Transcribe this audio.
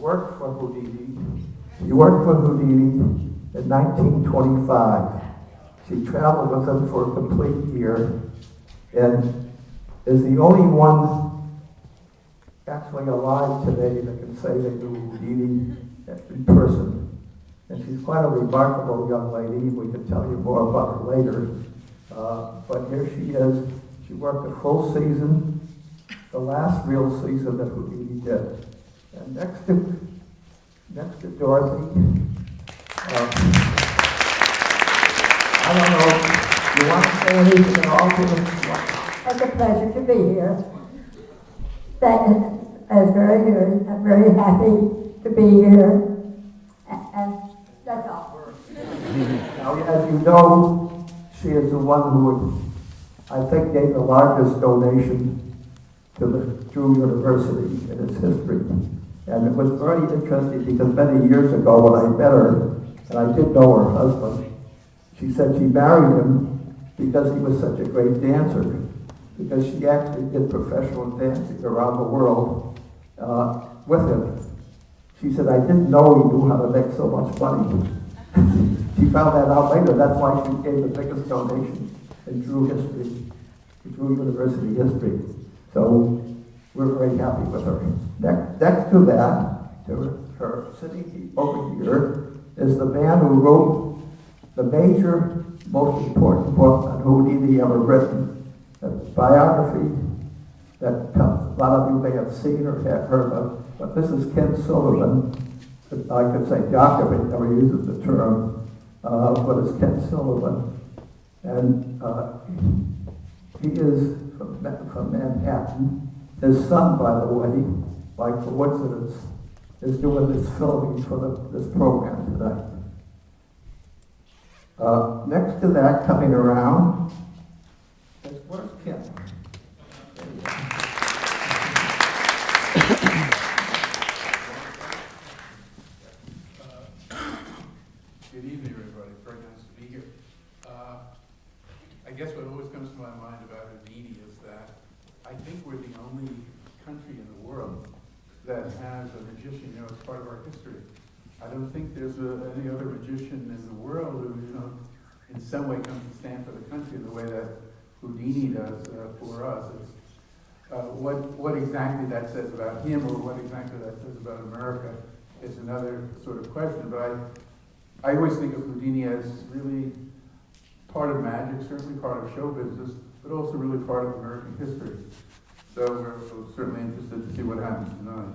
worked for Houdini. She worked for Houdini in 1925. She traveled with him for a complete year and is the only one actually alive today that can say they knew Houdini in person. And she's quite a remarkable young lady. We can tell you more about her later. But here she is. She worked a full season, the last real season that Houdini did. And next to Dorothy, I don't know, you want to say anything at all to them? It's a pleasure to be here. It's very good. I'm very happy to be here. And that's all. Now, as you know, she is the one who, I think, gave the largest donation to the Drew University in its history. And it was very interesting because many years ago when I met her, and I did know her husband, she said she married him because he was such a great dancer, because she actually did professional dancing around the world with him. She said, I didn't know he knew how to make so much money. She found that out later. That's why she gave the biggest donation in Drew history, Drew University history. So we're very happy with her. Next to that, to her sitting over here, is the man who wrote the major, most important book on Houdini ever written, a biography that a lot of you may have seen or have heard of, but this is Ken Sullivan. I could say document, never uses the term, but it's Ken Sullivan. And he is from Manhattan. His son, by the way, by coincidence, is doing this filming for this program tonight. Next to that, coming around, is where's Ken? Good evening, everybody. Very nice to be here. I guess what always comes to my mind about Houdini is that I think we're the only country in the world that has a magician, as part of our history. I don't think there's any other magician in the world who, in some way comes to stand for the country in the way that Houdini does for us. What exactly that says about him or what exactly that says about America is another sort of question, but I always think of Houdini as really part of magic, certainly part of show business, but also really part of American history. So we're certainly interested to see what happens tonight.